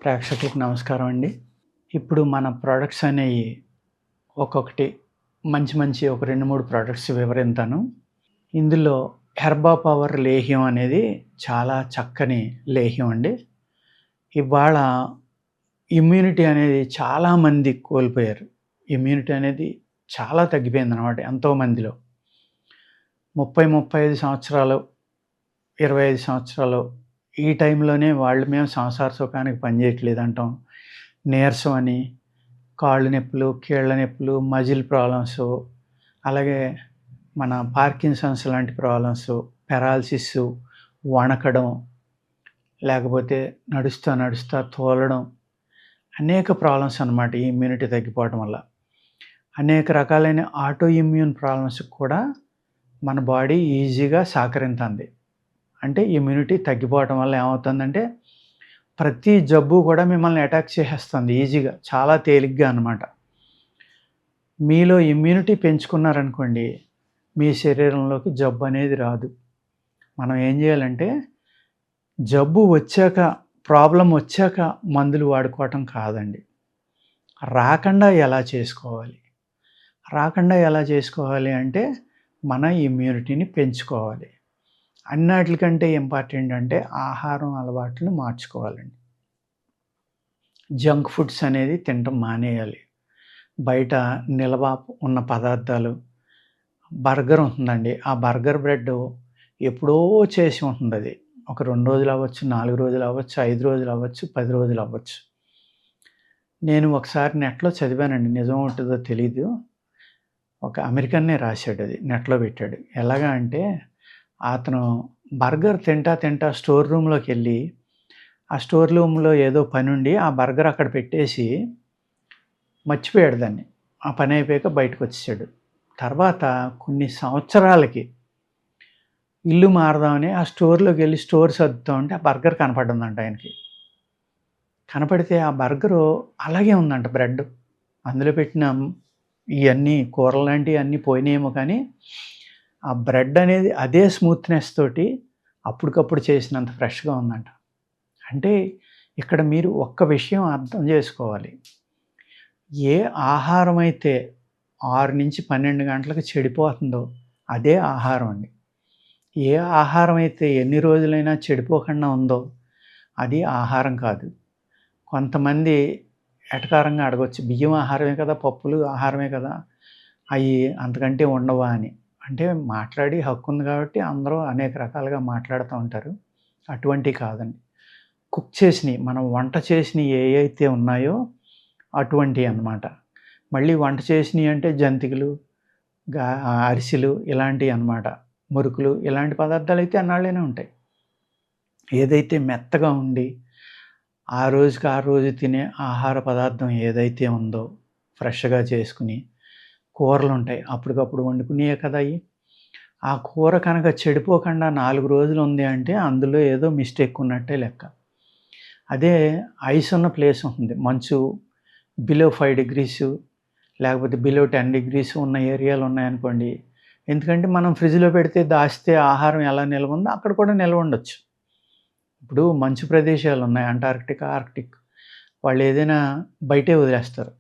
ప్రేక్షకులకు నమస్కారం అండి. ఇప్పుడు మన ప్రొడక్ట్స్ అనేయి ఒక్కొక్కటి మంచి మంచి ఒక 2, 3 ప్రొడక్ట్స్ వివరిస్తాను. ఇందులో హెర్బా పవర్ లేహ్యం అనేది చాలా చక్కని లేహ్యం అండి. ఇవాళ ఇమ్యూనిటీ అనేది చాలామంది కోల్పోయారు. ఇమ్యూనిటీ అనేది చాలా తగ్గిపోయిందనమాట ఎంతోమందిలో. 30, 35 సంవత్సరాలు, 25 సంవత్సరాలు ఈ టైంలోనే మేము సంసార సుఖానికి పని చేయట్లేదంటాం. నీరసం అని, కాళ్ళు నొప్పులు, కీళ్ళ నొప్పులు, మజిల్ ప్రాబ్లమ్సు, అలాగే మన పార్కిన్సన్స్ లాంటి ప్రాబ్లమ్సు, పెరాలసిస్, వణకడం, లేకపోతే నడుస్తా తోలడం, అనేక ప్రాబ్లమ్స్ అనమాట ఈ ఇమ్యూనిటీ తగ్గిపోవడం వల్ల. అనేక రకాలైన ఆటో ఇమ్యూన్ ప్రాబ్లమ్స్‌కి కూడా మన బాడీ ఈజీగా సహకరిస్తుంది. అంటే ఇమ్యూనిటీ తగ్గిపోవటం వల్ల ఏమవుతుందంటే, ప్రతి జబ్బు కూడా మిమ్మల్ని అటాక్ చేసేస్తుంది ఈజీగా, చాలా తేలిగ్గా అనమాట. మీలో ఇమ్యూనిటీ పెంచుకున్నారనుకోండి, మీ శరీరంలోకి జబ్బు అనేది రాదు. మనం ఏం చేయాలంటే, జబ్బు వచ్చాక, ప్రాబ్లమ్ వచ్చాక మందులు వాడుకోవటం కాదండి. రాకుండా ఎలా చేసుకోవాలి? రాకుండా ఎలా చేసుకోవాలి అంటే, మన ఇమ్యూనిటీని పెంచుకోవాలి. అన్నిటికంటే ఇంపార్టెంట్ అంటే ఆహారం అలవాట్లను మార్చుకోవాలండి. జంక్ ఫుడ్స్ అనేది తినటం మానేయాలి. బయట నిల్వ ఉన్న పదార్థాలు, బర్గర్ ఉంటుందండి. ఆ బర్గర్ బ్రెడ్ ఎప్పుడో చేసి ఉంటుందది. ఒక 2 రోజులు అవ్వచ్చు, 4 రోజులు అవ్వచ్చు, 5 రోజులు అవ్వచ్చు, 10 రోజులు అవ్వచ్చు. నేను ఒకసారి నెట్‌లో చదివానండి. నిజమో ఉంటుందో తెలీదు. ఒక అమెరికన్నే రాశాడది. నెట్‌లో పెట్టాడు. ఎలాగా అంటే, అతను బర్గర్ తింటా స్టోర్ రూమ్‌లోకెళ్ళి, ఆ స్టోర్ రూమ్‌లో ఏదో పనుండి ఆ బర్గర్ అక్కడ పెట్టేసి మర్చిపోయాడు దాన్ని. ఆ పని అయిపోయాక బయటకొచ్చేసాడు. తర్వాత కొన్ని సంవత్సరాలకి ఇల్లు మారదామని ఆ స్టోర్‌లోకెళ్ళి స్టోర్ సర్దుతా ఉంటే ఆ బర్గర్ కనపడిందంట ఆయనకి. కనపడితే ఆ బర్గరు అలాగే ఉందంట బ్రెడ్. అందులో పెట్టిన ఇయన్నీ కూరలాంటియి అన్నీ పోయినాయేమో కానీ, ఆ బ్రెడ్ అనేది అదే స్మూత్‌నెస్ తోటి అప్పటికప్పుడు చేసినంత ఫ్రెష్‌గా ఉందంట. అంటే ఇక్కడ మీరు ఒక్క విషయం అర్థం చేసుకోవాలి. ఏ ఆహారం అయితే 6-12 గంటలకు చెడిపోతుందో అదే ఆహారం అండి. ఏ ఆహారం అయితే ఎన్ని రోజులైనా చెడిపోకుండా ఉందో అది ఆహారం కాదు. కొంతమంది ఎటకారంగా అడగొచ్చు, బియ్యం ఆహారమే కదా, పప్పులు ఆహారమే కదా, అయి అంతకంటే ఉండవా అని. అంటే మాట్లాడే హక్కు ఉంది కాబట్టి అందరూ అనేక రకాలుగా మాట్లాడుతూ ఉంటారు. అటువంటివి కాదండి. కుక్ చేసినయి, మనం వంట చేసినయి ఏయైతే ఉన్నాయో అటువంటియి అన్నమాట. మళ్ళీ వంట చేసినయి అంటే జంతికలు, అరిసెలు ఇలాంటియి అన్నమాట. మురుకులు ఇలాంటి పదార్థాలైతే అన్నాళ్ళైనా ఉంటాయి. ఏదైతే మెత్తగా ఉండి, ఆ రోజుకి ఆ రోజు తినే ఆహార పదార్థం ఏదైతే ఉందో ఫ్రెష్‌గా చేసుకుని, కూరలుంటాయి అప్పటికప్పుడు వండుకునేయే కదా అయి. ఆ కూర కనుక చెడిపోకుండా 4 రోజులు ఉంది అంటే అందులో ఏదో మిస్టేక్ ఉన్నట్టే లెక్క. అదే ఐస్ ఉన్న ప్లేస్ ఉంటుంది. మంచు బిలో 5 డిగ్రీసు లేకపోతే బిలో 10 డిగ్రీస్ ఉన్న ఏరియాలు ఉన్నాయనుకోండి. ఎందుకంటే మనం ఫ్రిడ్జ్‌లో పెడితే దాస్తే ఆహారం ఎలా నిల్వ ఉందో అక్కడ కూడా నిల్వ ఉండొచ్చు. ఇప్పుడు మంచు ప్రదేశాలు ఉన్నాయి. Antarctica, Arctic. వాళ్ళు ఏదైనా బయటే వదిలేస్తారు.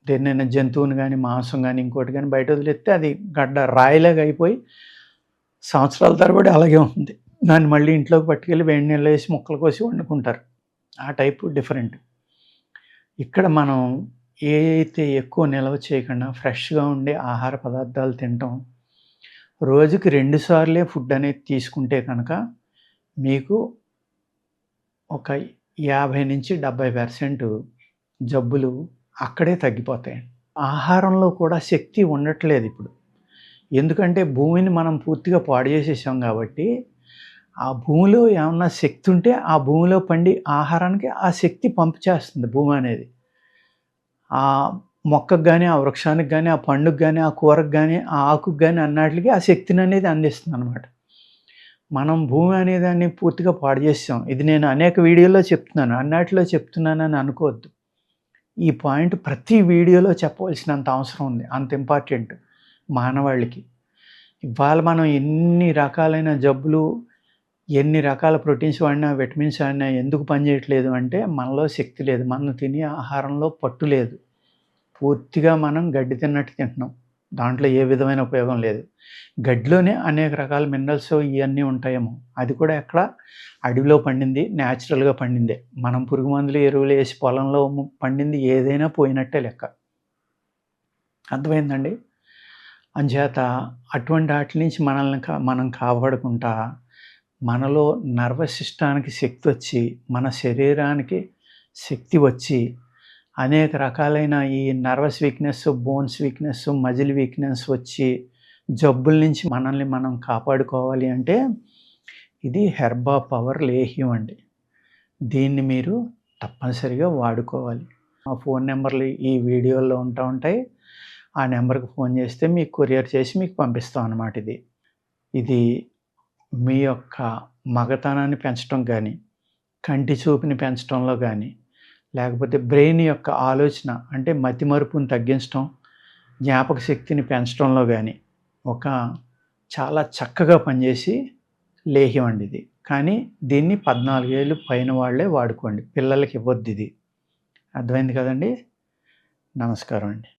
దేన్నైనా జంతువుని గాని, మాంసం గాని, ఇంకోటి గాని బయట వదిలేస్తే అది రాయిలాగా అయిపోయి సంవత్సరాల తరబడి అలాగే ఉంటుంది. దాన్ని మళ్ళీ ఇంట్లోకి పట్టుకెళ్ళి వేడి నీళ్ళలో ఏసి ముక్కలు కోసి వండుకుంటారు. ఆ టైపు డిఫరెంట్. ఇక్కడ మనం ఏయైతే ఎక్కువ నిల్వ చేయకుండా ఫ్రెష్‌గా ఉండే ఆహార పదార్థాలు తినటం, రోజుకి 2 సార్లే ఫుడ్ అనేది తీసుకుంటే కనుక మీకు ఒక 50-70% జబ్బులు అక్కడే తగ్గిపోతాయండి. ఆహారంలో కూడా శక్తి ఉండట్లేదిప్పుడు. ఎందుకంటే భూమిని మనం పూర్తిగా పాడు చేసేసాం కాబట్టి, ఆ భూమిలో ఏమన్నా శక్తి ఉంటే ఆ భూమిలో పండే ఆహారానికి ఆ శక్తి పంప్ చేస్తుంది భూమి అనేది. ఆ మొక్కకు గాని, ఆ వృక్షానికి గాని, ఆ పండుకి గాని, ఆ కూరకు గాని, ఆ ఆకుకి గాని అన్నాటిలికి ఆ శక్తిననేది అందిస్తుందనమాట. మనం భూమి అనేదాన్ని పూర్తిగా పాడు చేసేసాం. ఇది నేను అనేక వీడియోల్లో చెప్తున్నాను. అన్నిటిలో చెప్తున్నానని అనుకోవద్దు. ఈ పాయింట్ ప్రతి వీడియోలో చెప్పవలసినంత అవసరం ఉంది. అంత ఇంపార్టెంట్ మానవాళికి. ఇవాళ మనం ఎన్ని రకాలైన జబ్బులు ఎన్ని రకాల ప్రోటీన్స్ వాడినా, విటమిన్స్ వాడినా ఎందుకు పనిచేయట్లేదు అంటే మనలో శక్తి లేదు. మనం తినే ఆహారంలో పట్టు లేదు. పూర్తిగా మనం గడ్డి తిన్నట్టు తింటున్నాం. దాంట్లో ఏ విధమైన ఉపయోగం లేదు. గడ్డిలోనే అనేక రకాల మినరల్స్ ఇయన్నీ ఉంటాయేమో. అది కూడా ఎక్కడ అడవిలో పండింది, న్యాచురల్‌గా పండిందే. మనం పురుగు మందులు, ఎరువులు ఏసి పొలంలో పండింది ఏదైనా పోయినట్టే లెక్క. అర్థమైందండి? అంచేత అటువంటి ఆటిల నుంచి మనం కాపాడుకుంటా, మనలో నర్వస్ సిస్టానికి శక్తొచ్చి, మన శరీరానికి శక్తి వచ్చి, అనేక రకాలైన ఈ nervous weakness, bones weakness, muscle weakness వచ్చి, జబ్బుల నుంచి మనల్ని మనం కాపాడుకోవాలి అంటే, ఇది హెర్బా పవర్ లేహ్యం అండి. దీన్ని మీరు తప్పనిసరిగా వాడుకోవాలి. మా ఫోన్ నెంబర్‌లు ఈ వీడియోలో ఉంటాయి. ఆ నెంబర్‌కి ఫోన్ చేస్తే మీకు కొరియర్ చేసి మీకు పంపిస్తాం అన్నమాట ఇది. ఇది మీ యొక్క మగతనాన్ని పెంచడం గానీ, కంటి చూపుని పెంచడంలో గానీ, లేకపోతే బ్రెయిన్ యొక్క ఆలోచన అంటే మతిమరుపుని తగ్గించడం, జ్ఞాపక శక్తిని పెంచడంలో గానీ, ఒక చాలా చక్కగా పనిచేసి లేహ్యం అండి ఇది. కానీ దీన్ని 14 ఏళ్ళు పైన వాళ్ళే వాడుకోండి. పిల్లలకి ఇవ్వొద్దిది. అర్థమైంది కదండీ! నమస్కారం అండి.